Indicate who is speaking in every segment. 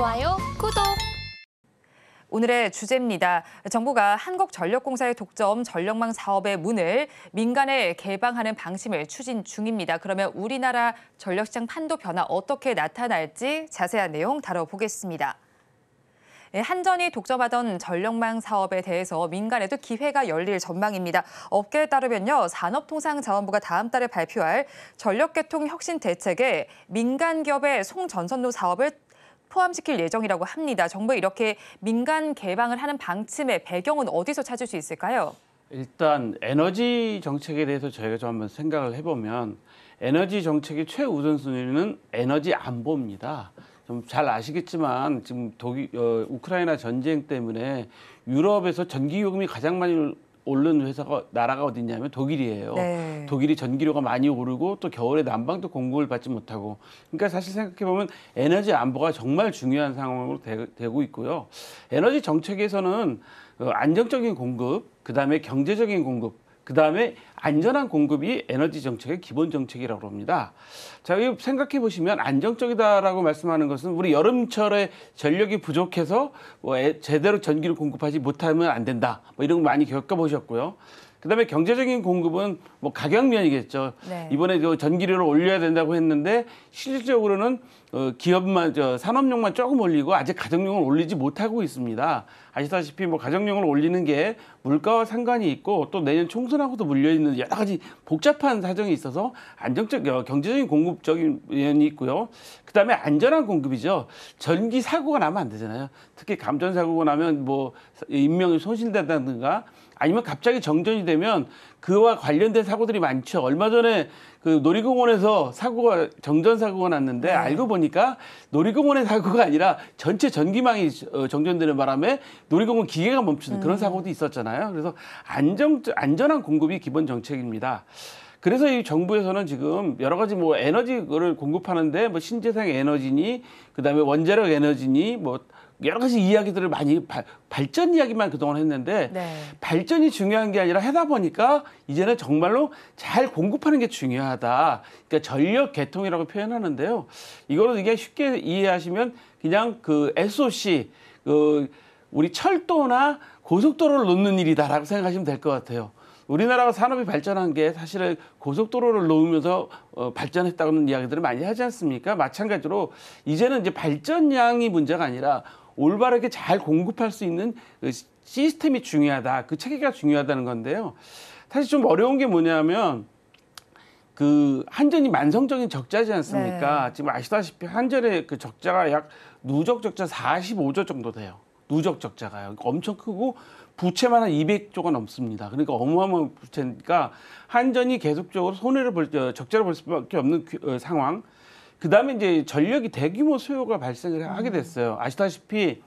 Speaker 1: 좋아요, 구독!
Speaker 2: 오늘의 주제입니다. 정부가 한국전력공사의 독점 전력망 사업의 문을 민간에 개방하는 방침을 추진 중입니다. 그러면 우리나라 전력시장 판도 변화 어떻게 나타날지 자세한 내용 다뤄보겠습니다. 한전이 독점하던 전력망 사업에 대해서 민간에도 기회가 열릴 전망입니다. 업계에 따르면요, 산업통상자원부가 다음 달에 발표할 전력계통 혁신 대책에 민간 기업의 송전선로 사업을 포함시킬 예정이라고 합니다. 정부가 이렇게 민간 개방을 하는 방침의 배경은 어디서 찾을 수 있을까요?
Speaker 3: 일단 에너지 정책에 대해서 저희가 좀 한번 생각을 해보면 에너지 정책의 최우선순위는 에너지 안보입니다. 좀 잘 아시겠지만 지금 우크라이나 전쟁 때문에 유럽에서 전기요금이 가장 많이 오른 나라가 어디냐면 독일이에요.
Speaker 2: 네.
Speaker 3: 독일이 전기료가 많이 오르고 또 겨울에 난방도 공급을 받지 못하고, 그러니까 사실 생각해보면 에너지 안보가 정말 중요한 상황으로 되고 있고요. 에너지 정책에서는 안정적인 공급, 그다음에 경제적인 공급, 그다음에 안전한 공급이 에너지 정책의 기본 정책이라고 합니다. 자, 생각해 보시면 안정적이다라고 말씀하는 것은 우리 여름철에 전력이 부족해서 제대로 전기를 공급하지 못하면 안 된다, 뭐 이런 거 많이 겪어보셨고요. 그다음에 경제적인 공급은 뭐 가격면이겠죠.
Speaker 2: 네.
Speaker 3: 이번에 전기료를 올려야 된다고 했는데 실질적으로는 기업만 산업용만 조금 올리고 아직 가정용을 올리지 못하고 있습니다. 아시다시피 뭐 가정용을 올리는 게 물가와 상관이 있고 또 내년 총선하고도 물려 있는 여러 가지 복잡한 사정이 있어서 경제적인 공급적인 면이 있고요. 그다음에 안전한 공급이죠. 전기 사고가 나면 안 되잖아요. 특히 감전 사고가 나면 뭐 인명이 손실된다든가 아니면 갑자기 정전이 되면 그와 관련된 사고들이 많죠. 얼마 전에 그 놀이공원에서 정전 사고가 났는데
Speaker 2: 네.
Speaker 3: 알고 보니까 놀이공원의 사고가 아니라 전체 전기망이 정전되는 바람에 놀이공원 기계가 멈추는 그런 사고도 있었잖아요. 그래서 안전한 공급이 기본 정책입니다. 그래서 이 정부에서는 지금 여러 가지 뭐 에너지를 공급하는데 뭐 신재생 에너지니 그다음에 원자력 에너지니 뭐 여러 가지 이야기들을 많이 발전 이야기만 그동안 했는데
Speaker 2: 네.
Speaker 3: 발전이 중요한 게 아니라 하다 보니까 이제는 정말로 잘 공급하는 게 중요하다. 그러니까 전력 개통이라고 표현하는데요. 이게 쉽게 이해하시면 그냥 그 SOC 우리 철도나 고속도로를 놓는 일이다라고 생각하시면 될 것 같아요. 우리나라가 산업이 발전한 게 사실은 고속도로를 놓으면서 발전했다는 이야기들을 많이 하지 않습니까? 마찬가지로 이제는 이제 발전량이 문제가 아니라 올바르게 잘 공급할 수 있는 그 시스템이 중요하다. 그 체계가 중요하다는 건데요. 사실 좀 어려운 게 뭐냐면 그 한전이 만성적인 적자지 않습니까?
Speaker 2: 네.
Speaker 3: 지금 아시다시피 한전의 그 적자가 약 누적 적자 45조 정도 돼요. 누적 적자가요. 엄청 크고 부채만 한 200조가 넘습니다. 그러니까 어마어마한 부채니까 한전이 계속적으로 적자를 볼 수밖에 없는 상황. 그다음에 이제 전력이 대규모 수요가 발생을 하게 됐어요. 아시다시피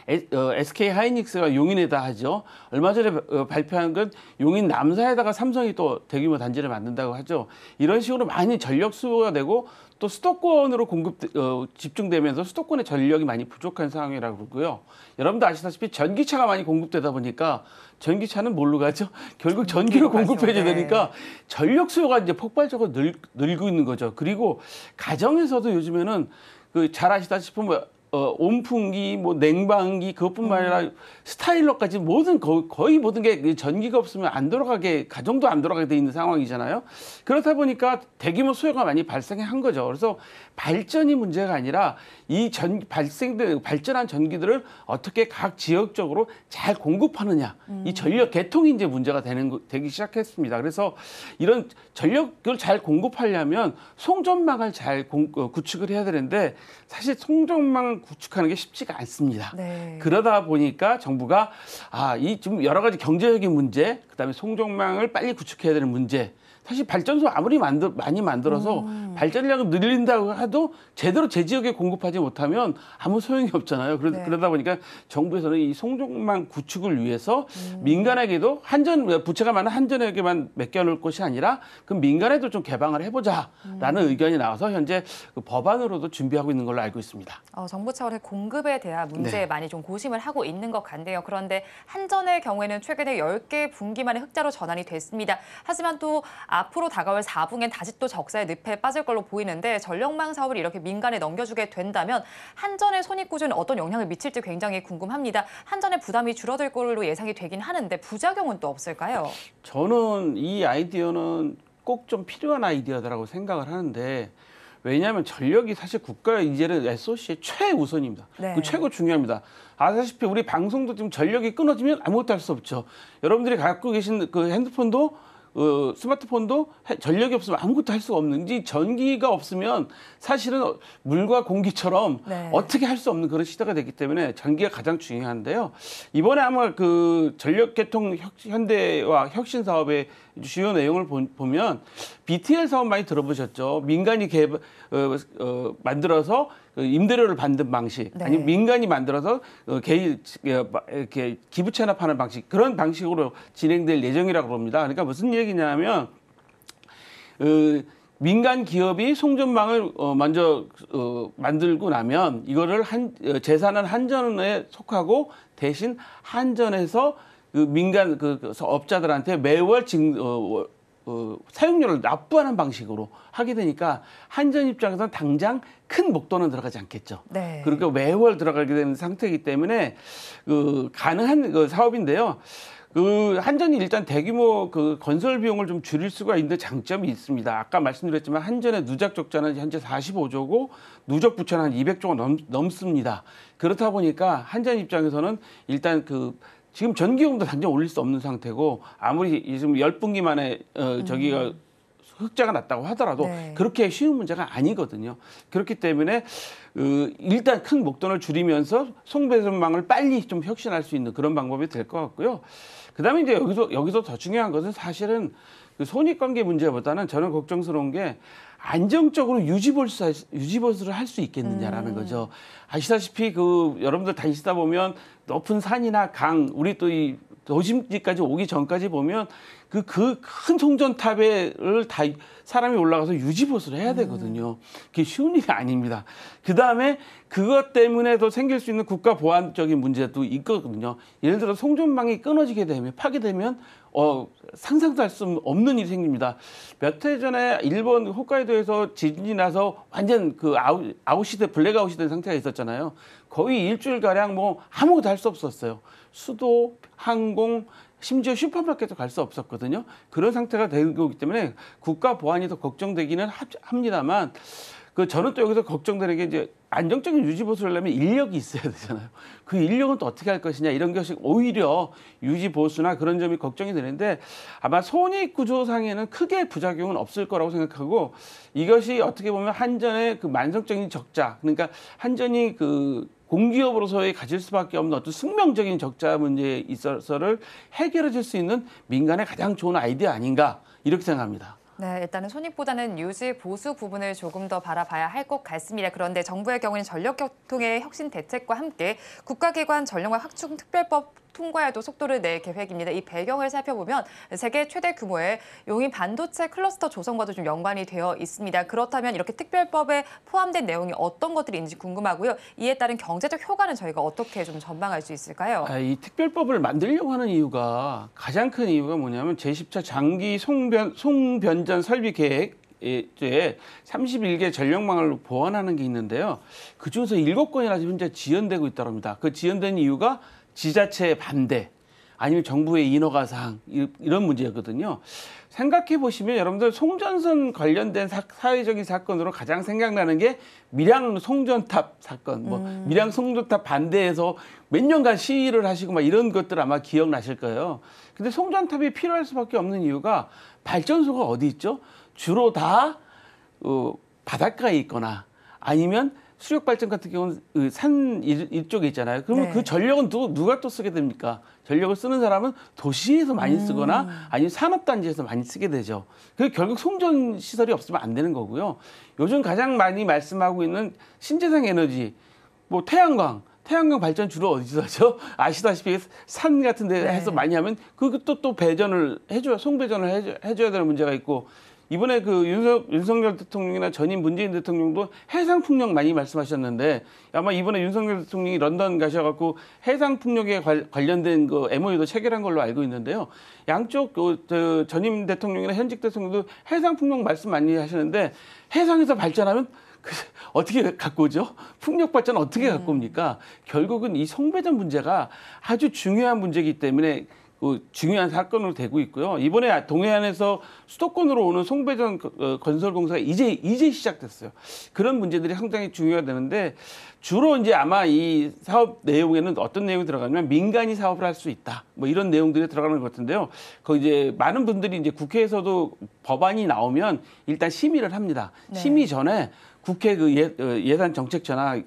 Speaker 3: SK 하이닉스가 용인에다 하죠. 얼마 전에 발표한 건 용인 남사에다가 삼성이 또 대규모 단지를 만든다고 하죠. 이런 식으로 많이 전력 수요가 되고 또 수도권으로 집중되면서 수도권의 전력이 많이 부족한 상황이라고 그러고요. 여러분도 아시다시피 전기차가 많이 공급되다 보니까 전기차는 뭘로 가죠? 결국 전기를 공급해줘야 되니까 전력 수요가 이제 폭발적으로 늘고 있는 거죠. 그리고 가정에서도 요즘에는 잘 아시다시피 온풍기, 뭐 냉방기 그것뿐만 아니라 스타일러까지 거의 모든 게 전기가 없으면 가정도 안 돌아가게 돼 있는 상황이잖아요. 그렇다 보니까 대규모 수요가 많이 발생한 거죠. 그래서 발전이 문제가 아니라 이 발전한 전기들을 어떻게 각 지역적으로 잘 공급하느냐, 이 전력 개통이 이제 문제가 되기 시작했습니다. 그래서 이런 전력을 잘 공급하려면 송전망을 잘 구축을 해야 되는데 사실 송전망 구축하는 게 쉽지가 않습니다.
Speaker 2: 네.
Speaker 3: 그러다 보니까 정부가 좀 여러 가지 경제적인 문제, 그다음에 송전망을 빨리 구축해야 되는 문제. 사실 발전소 아무리 많이 만들어서 발전량을 늘린다고 해도 제대로 제 지역에 공급하지 못하면 아무 소용이 없잖아요. 그러다 보니까 정부에서는 이 송전망 구축을 위해서 민간에게도 부채가 많은 한전에게만 맡겨놓을 것이 아니라 그 민간에도 좀 개방을 해보자라는 의견이 나와서 현재 그 법안으로도 준비하고 있는 걸로 알고 있습니다.
Speaker 2: 정부 차원의 공급에 대한 문제에
Speaker 3: 네.
Speaker 2: 많이 좀 고심을 하고 있는 것 같네요. 그런데 한전의 경우에는 최근에 10개 분기 만에 흑자로 전환이 됐습니다. 하지만 또 앞으로 다가올 4분기엔 다시 또 적자의 늪에 빠질 걸로 보이는데 전력망 사업을 이렇게 민간에 넘겨주게 된다면 한전의 손익구조에 어떤 영향을 미칠지 굉장히 궁금합니다. 한전의 부담이 줄어들 걸로 예상이 되긴 하는데 부작용은 또 없을까요?
Speaker 3: 저는 이 아이디어는 꼭 좀 필요한 아이디어다라고 생각을 하는데 왜냐하면 전력이 사실 국가의 이제는 SOC의 최우선입니다.
Speaker 2: 네.
Speaker 3: 그 최고 중요합니다. 아시다시피 우리 방송도 지금 전력이 끊어지면 아무것도 할 수 없죠. 여러분들이 갖고 계신 그 핸드폰도 스마트폰도 전력이 없으면 아무것도 할 수가 없는, 이 전기가 없으면 사실은 물과 공기처럼
Speaker 2: 네.
Speaker 3: 어떻게 할 수 없는 그런 시대가 됐기 때문에 전기가 가장 중요한데요. 이번에 아마 그 전력개통 현대화 혁신 사업의 주요 내용을 보면 BTL 사업 많이 들어보셨죠? 민간이 만들어서 임대료를 받는 방식,
Speaker 2: 네.
Speaker 3: 아니면 민간이 만들어서 이렇게 기부 체납하는 방식, 그런 방식으로 진행될 예정이라고 합니다. 그러니까 무슨 얘기냐면 민간 기업이 송전망을 먼저 만들고 나면 이거를 재산은 한전에 속하고 대신 한전에서 그 민간 업자들한테 매월 사용료를 납부하는 방식으로 하게 되니까 한전 입장에서는 당장 큰 목돈은 들어가지 않겠죠.
Speaker 2: 네.
Speaker 3: 그러니까 매월 들어가게 되는 상태이기 때문에 가능한 사업인데요. 한전이 일단 대규모 건설 비용을 좀 줄일 수가 있는 장점이 있습니다. 아까 말씀드렸지만 한전의 누적 적자는 현재 45조고 누적 부채는 한 200조가 넘습니다. 그렇다 보니까 한전 입장에서는 일단 지금 전기요금도 당장 올릴 수 없는 상태고 아무리 지금 10분기 만에 저기가 흑자가 났다고 하더라도
Speaker 2: 네.
Speaker 3: 그렇게 쉬운 문제가 아니거든요. 그렇기 때문에 일단 큰 목돈을 줄이면서 송배전망을 빨리 좀 혁신할 수 있는 그런 방법이 될 것 같고요. 그다음에 이제 여기서 더 중요한 것은 사실은 손익관계 문제보다는 저는 걱정스러운 게 안정적으로 유지보수를 할 수 있겠느냐라는 거죠. 아시다시피 여러분들 다니시다 보면 높은 산이나 강, 우리 또 이 도심지까지 오기 전까지 보면 그 큰 송전탑을 다 사람이 올라가서 유지보수를 해야 되거든요. 그게 쉬운 일이 아닙니다. 그 다음에 그것 때문에도 생길 수 있는 국가 보안적인 문제도 있거든요. 예를 들어 송전망이 끊어지게 되면, 파괴되면 상상도 할 수 없는 일이 생깁니다. 몇 해 전에 일본 홋카이도에서 지진이 나서 완전 블랙아웃이 된 상태가 있었잖아요. 거의 일주일가량 아무것도 할 수 없었어요. 수도, 항공, 심지어 슈퍼마켓도 갈 수 없었거든요. 그런 상태가 되고 있기 때문에 국가 보안이 더 걱정되기는 합니다만, 저는 또 여기서 걱정되는 게 이제 안정적인 유지보수를 하려면 인력이 있어야 되잖아요. 그 인력은 또 어떻게 할 것이냐, 이런 것이 오히려 유지보수나 그런 점이 걱정이 되는데 아마 손익구조상에는 크게 부작용은 없을 거라고 생각하고, 이것이 어떻게 보면 한전의 만성적인 적자, 그러니까 한전이 공기업으로서의 가질 수밖에 없는 어떤 숙명적인 적자 문제에 있어서를 해결해 줄 수 있는 민간의 가장 좋은 아이디어 아닌가, 이렇게 생각합니다.
Speaker 2: 네, 일단은 손익보다는 유지 보수 부분을 조금 더 바라봐야 할 것 같습니다. 그런데 정부의 경우에는 전력교통의 혁신 대책과 함께 국가기관 전력망 확충 특별법 통과에도 속도를 낼 계획입니다. 이 배경을 살펴보면 세계 최대 규모의 용인 반도체 클러스터 조성과도 좀 연관이 되어 있습니다. 그렇다면 이렇게 특별법에 포함된 내용이 어떤 것들이 있는지 궁금하고요. 이에 따른 경제적 효과는 저희가 어떻게 좀 전망할 수 있을까요?
Speaker 3: 이 특별법을 만들려고 하는 이유가, 가장 큰 이유가 뭐냐면 제10차 장기 송변전 설비 계획 에 31개 전력망을 보완하는 게 있는데요. 그중에서 7건이나 현재 지연되고 있다고 합니다. 그 지연된 이유가 지자체의 반대, 아니면 정부의 인허가 사항, 이런 문제였거든요. 생각해 보시면 여러분들 송전선 관련된 사회적인 사건으로 가장 생각나는 게 밀양 송전탑 사건, 밀양 송전탑 반대해서 몇 년간 시위를 하시고 이런 것들 아마 기억나실 거예요. 근데 송전탑이 필요할 수밖에 없는 이유가 발전소가 어디 있죠? 주로 다 바닷가에 있거나 아니면 수력 발전 같은 경우는 산 이쪽에 있잖아요. 그러면
Speaker 2: 네.
Speaker 3: 그 전력은 누가 또 쓰게 됩니까? 전력을 쓰는 사람은 도시에서 많이 쓰거나 아니면 산업단지에서 많이 쓰게 되죠. 그 결국 송전 시설이 없으면 안 되는 거고요. 요즘 가장 많이 말씀하고 있는 신재생 에너지, 태양광 발전 주로 어디서 하죠? 아시다시피 산 같은 데 해서 많이 하면 그것도 또 배전을 해줘야, 송배전을 해줘야 되는 문제가 있고, 이번에 그 윤석열 대통령이나 전임 문재인 대통령도 해상 풍력 많이 말씀하셨는데 아마 이번에 윤석열 대통령이 런던 가셔갖고 해상 풍력에 관련된 그 MOU도 체결한 걸로 알고 있는데요. 양쪽 전임 대통령이나 현직 대통령도 해상 풍력 말씀 많이 하시는데 해상에서 발전하면 어떻게 갖고 오죠? 풍력 발전 어떻게 갖고 옵니까? 결국은 이 송배전 문제가 아주 중요한 문제이기 때문에 중요한 사건으로 되고 있고요. 이번에 동해안에서 수도권으로 오는 송배전 건설공사가 이제 시작됐어요. 그런 문제들이 상당히 중요가 되는데 주로 이제 아마 이 사업 내용에는 어떤 내용이 들어가냐면 민간이 사업을 할 수 있다. 뭐 이런 내용들이 들어가는 것 같은데요. 이제 많은 분들이 이제 국회에서도 법안이 나오면 일단 심의를 합니다.
Speaker 2: 네.
Speaker 3: 심의 전에 국회 예산정책처나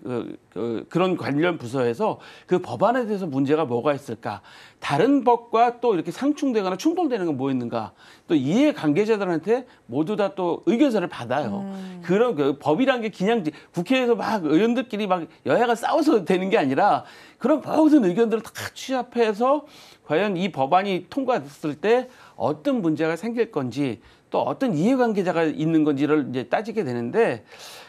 Speaker 3: 그런 관련 부서에서 그 법안에 대해서 문제가 뭐가 있을까? 다른 법과 또 이렇게 상충되거나 충돌되는 건 뭐 있는가? 또 이해 관계자들한테 모두 다 또 의견서를 받아요. 그런 법이란 게 그냥 국회에서 막 의원들끼리 막 여야가 싸워서 되는 게 아니라 그런 모든 의견들을 다 취합해서 과연 이 법안이 통과됐을 때 어떤 문제가 생길 건지 또 어떤 이해관계자가 있는 건지를 이제 따지게 되는데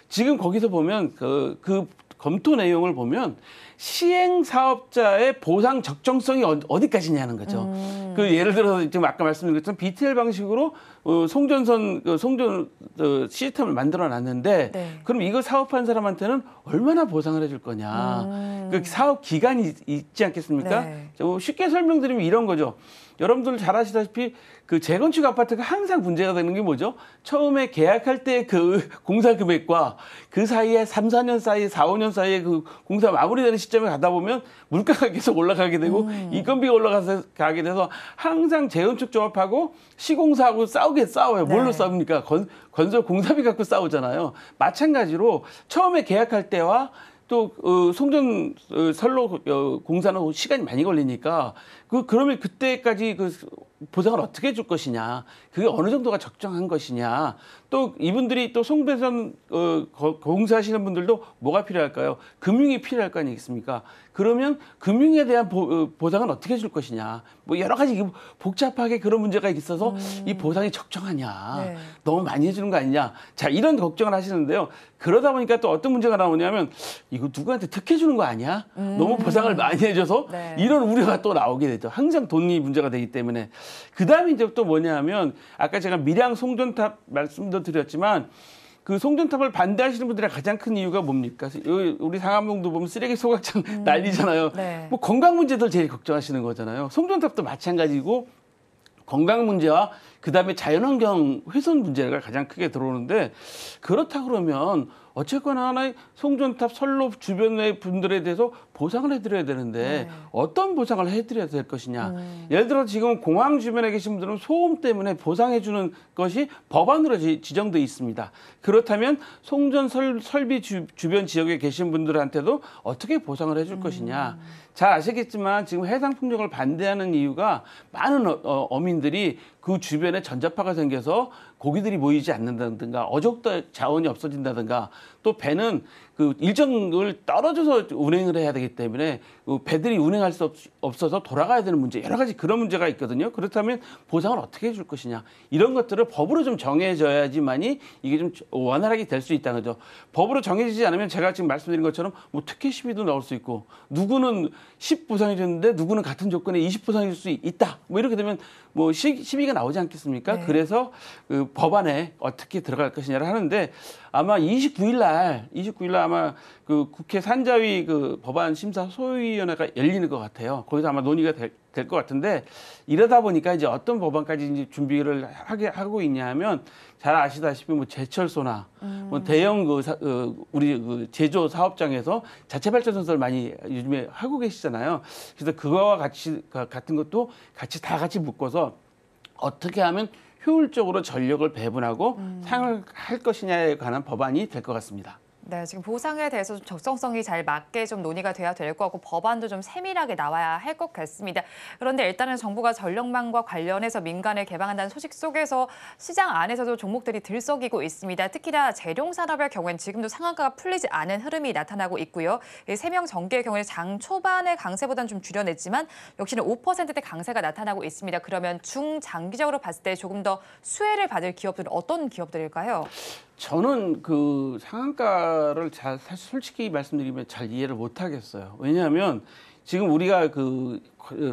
Speaker 3: 지금 거기서 보면 그 검토 내용을 보면 시행 사업자의 보상 적정성이 어디까지냐는 거죠. 예를 들어서 지금 아까 말씀드린 것처럼 BTL 방식으로 송전 시스템을 만들어 놨는데
Speaker 2: 네.
Speaker 3: 그럼 이거 사업한 사람한테는 얼마나 보상을 해줄 거냐. 그 사업 기간이 있지 않겠습니까?
Speaker 2: 네.
Speaker 3: 쉽게 설명드리면 이런 거죠. 여러분들 잘 아시다시피 그 재건축 아파트가 항상 문제가 되는 게 뭐죠? 처음에 계약할 때 그 공사 금액과 그 사이에 3, 4년 사이, 4, 5년 사이에 그 공사 마무리되는 시점에 가다 보면 물가가 계속 올라가게 되고 인건비가 올라가게 돼서 항상 재건축 조합하고 시공사하고 싸워요. 뭘로
Speaker 2: 네.
Speaker 3: 싸웁니까? 건설 공사비 갖고 싸우잖아요. 마찬가지로 처음에 계약할 때와 또 송전 선로 공사는 시간이 많이 걸리니까 그러면 그때까지 보상을 어떻게 해줄 것이냐, 그게 어느 정도가 적정한 것이냐, 또 이분들이 또 송배전 공사하시는 분들도 뭐가 필요할까요? 금융이 필요할 거 아니겠습니까? 그러면 금융에 대한 보상은 어떻게 해줄 것이냐, 뭐 여러 가지 복잡하게 그런 문제가 있어서 이 보상이 적정하냐,
Speaker 2: 네.
Speaker 3: 너무 많이 해주는 거 아니냐, 자 이런 걱정을 하시는데요. 그러다 보니까 또 어떤 문제가 나오냐면 이거 누구한테 특혜 주는 거 아니야? 너무 보상을 많이 해줘서
Speaker 2: 네.
Speaker 3: 이런 우려가 또 나오게 되죠. 항상 돈이 문제가 되기 때문에. 그 다음에 이제 또 뭐냐면 아까 제가 밀양 송전탑 말씀도 드렸지만 그 송전탑을 반대하시는 분들의 가장 큰 이유가 뭡니까? 우리 상암동도 보면 쓰레기 소각장 난리잖아요.
Speaker 2: 네.
Speaker 3: 뭐 건강 문제들 제일 걱정하시는 거잖아요. 송전탑도 마찬가지고 건강 문제와 그다음에 자연환경 훼손 문제가 가장 크게 들어오는데 그렇다 그러면 어쨌거나 하나의 송전탑 선로 주변의 분들에 대해서 보상을 해드려야 되는데 어떤 보상을 해드려야 될 것이냐. 예를 들어 지금 공항 주변에 계신 분들은 소음 때문에 보상해주는 것이 법안으로 지정돼 있습니다. 그렇다면 송전 설비 주변 지역에 계신 분들한테도 어떻게 보상을 해줄 것이냐. 잘 아시겠지만 지금 해상 풍력을 반대하는 이유가 많은 어민들이 그 주변에 전자파가 생겨서 고기들이 모이지 않는다든가 어족도 자원이 없어진다든가 또 배는 그 일정을 떨어져서 운행을 해야 되기 때문에 배들이 운행할 수 없어서 돌아가야 되는 문제 여러 가지 그런 문제가 있거든요. 그렇다면 보상을 어떻게 해줄 것이냐 이런 것들을 법으로 좀 정해져야지만이 이게 좀 원활하게 될 수 있다는 거죠. 법으로 정해지지 않으면 제가 지금 말씀드린 것처럼 뭐 특혜 시비도 나올 수 있고 누구는 10 보상해 줬는데 누구는 같은 조건에 20 보상해 줄 수 있다. 뭐 이렇게 되면 뭐 시비가 나오지 않겠습니까?
Speaker 2: 네.
Speaker 3: 그래서 그 법안에 어떻게 들어갈 것이냐를 하는데 아마 29일 날 아마 그 국회 산자위 그 법안 심사 소위원회가 열리는 것 같아요. 거기서 아마 논의가 될 것 같은데 이러다 보니까 이제 어떤 법안까지 이제 준비를 하고 있냐 하면 잘 아시다시피 뭐 제철소나 뭐 대형 우리 그 제조 사업장에서 자체 발전 선수를 많이 요즘에 하고 계시잖아요. 그래서 그거와 같은 것도 다 같이 묶어서 어떻게 하면 효율적으로 전력을 배분하고 사용을 할 것이냐에 관한 법안이 될 것 같습니다.
Speaker 2: 네, 지금 보상에 대해서 좀 적정성이 잘 맞게 좀 논의가 돼야 될 것 같고 법안도 좀 세밀하게 나와야 할 것 같습니다. 그런데 일단은 정부가 전력망과 관련해서 민간을 개방한다는 소식 속에서 시장 안에서도 종목들이 들썩이고 있습니다. 특히나 재룡산업의 경우에는 지금도 상한가가 풀리지 않은 흐름이 나타나고 있고요. 세명 전기의 경우에 장 초반의 강세보다는 좀 줄여냈지만 역시는 5%대 강세가 나타나고 있습니다. 그러면 중장기적으로 봤을 때 조금 더 수혜를 받을 기업들은 어떤 기업들일까요?
Speaker 3: 저는 그 상한가를 사실 솔직히 말씀드리면 잘 이해를 못 하겠어요. 왜냐하면 지금 우리가 그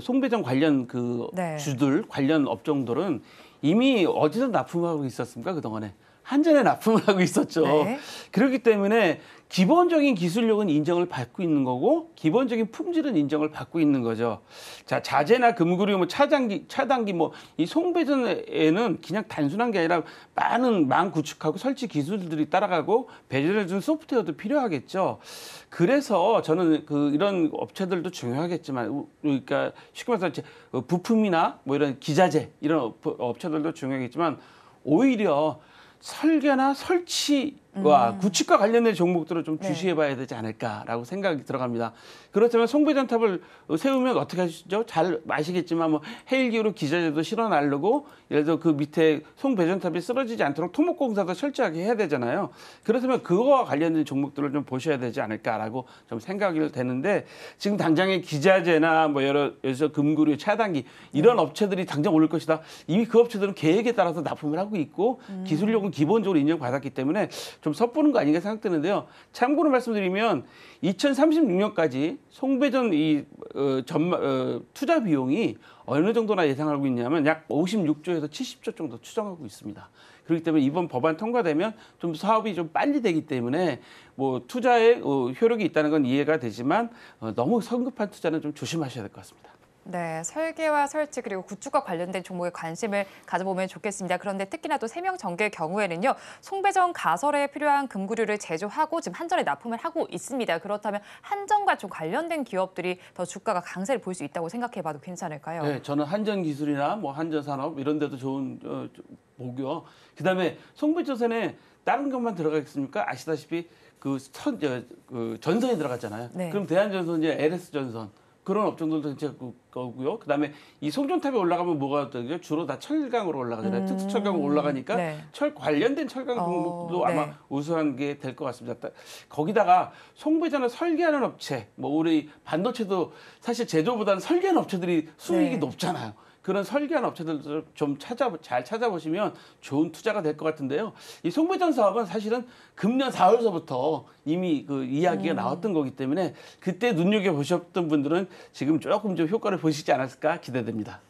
Speaker 3: 송배전 관련 그
Speaker 2: 네.
Speaker 3: 주들 관련 업종들은 이미 어디서 납품하고 있었습니까? 그동안에 한전에 납품을 하고 있었죠.
Speaker 2: 네.
Speaker 3: 그렇기 때문에 기본적인 기술력은 인정을 받고 있는 거고 기본적인 품질은 인정을 받고 있는 거죠. 자, 자재나 금구류, 뭐 차단기 뭐 이 송배전에는 그냥 단순한 게 아니라 많은 구축하고 설치 기술들이 따라가고 배열해준 소프트웨어도 필요하겠죠. 그래서 저는 그 이런 업체들도 중요하겠지만, 그러니까 쉽게 말해서 이제 부품이나 뭐 이런 기자재 이런 업체들도 중요하겠지만 오히려 설계나 설치와 구축과 관련된 종목들을 좀 주시해봐야 되지 않을까라고 생각이 들어갑니다. 그렇다면 송배전탑을 세우면 어떻게 하시죠? 잘 아시겠지만 뭐 헬기로 기자재도 실어 나르고 예를 들어 그 밑에 송배전탑이 쓰러지지 않도록 토목공사도 철저하게 해야 되잖아요. 그렇다면 그거와 관련된 종목들을 좀 보셔야 되지 않을까라고 좀 생각이 되는데 지금 당장의 기자재나 뭐 여기서 금구류, 차단기 이런 업체들이 당장 오를 것이다. 이미 그 업체들은 계획에 따라서 납품을 하고 있고 기술력은 기본적으로 인정받았기 때문에 좀 섣부른 거 아닌가 생각되는데요. 참고로 말씀드리면 2036년까지 송배전 투자 비용이 어느 정도나 예상하고 있냐면 약 56조에서 70조 정도 추정하고 있습니다. 그렇기 때문에 이번 법안 통과되면 좀 사업이 좀 빨리 되기 때문에 뭐 투자에 효력이 있다는 건 이해가 되지만 너무 성급한 투자는 좀 조심하셔야 될 것 같습니다.
Speaker 2: 네, 설계와 설치 그리고 구축과 관련된 종목에 관심을 가져보면 좋겠습니다. 그런데 특히나 또 세명 전기의 경우에는요. 송배전 가설에 필요한 금구류를 제조하고 지금 한전에 납품을 하고 있습니다. 그렇다면 한전과 좀 관련된 기업들이 더 주가가 강세를 볼 수 있다고 생각해봐도 괜찮을까요?
Speaker 3: 네, 저는 한전기술이나 뭐 한전산업 이런 데도 좋은 보고요. 그다음에 송배전선에 다른 것만 들어가겠습니까? 아시다시피 그 전선이 들어갔잖아요.
Speaker 2: 네.
Speaker 3: 그럼 대한전선 이제 LS전선 그런 업종들도 이제 거고요. 그다음에 이 송전탑에 올라가면 뭐가 되죠? 주로 다 철강으로 올라가잖아요. 특수철강으로 올라가니까
Speaker 2: 네.
Speaker 3: 철 관련된 철강 종목도 아마
Speaker 2: 네.
Speaker 3: 우수한 게 될 것 같습니다. 거기다가 송배전을 설계하는 업체, 뭐 우리 반도체도 사실 제조보다는 설계하는 업체들이 수익이
Speaker 2: 네.
Speaker 3: 높잖아요. 그런 설계한 업체들도 좀 잘 찾아보시면 좋은 투자가 될 것 같은데요. 이 송배전 사업은 사실은 금년 4월서부터 이미 그 이야기가 나왔던 거기 때문에 그때 눈여겨보셨던 분들은 지금 조금 좀 효과를 보시지 않았을까 기대됩니다.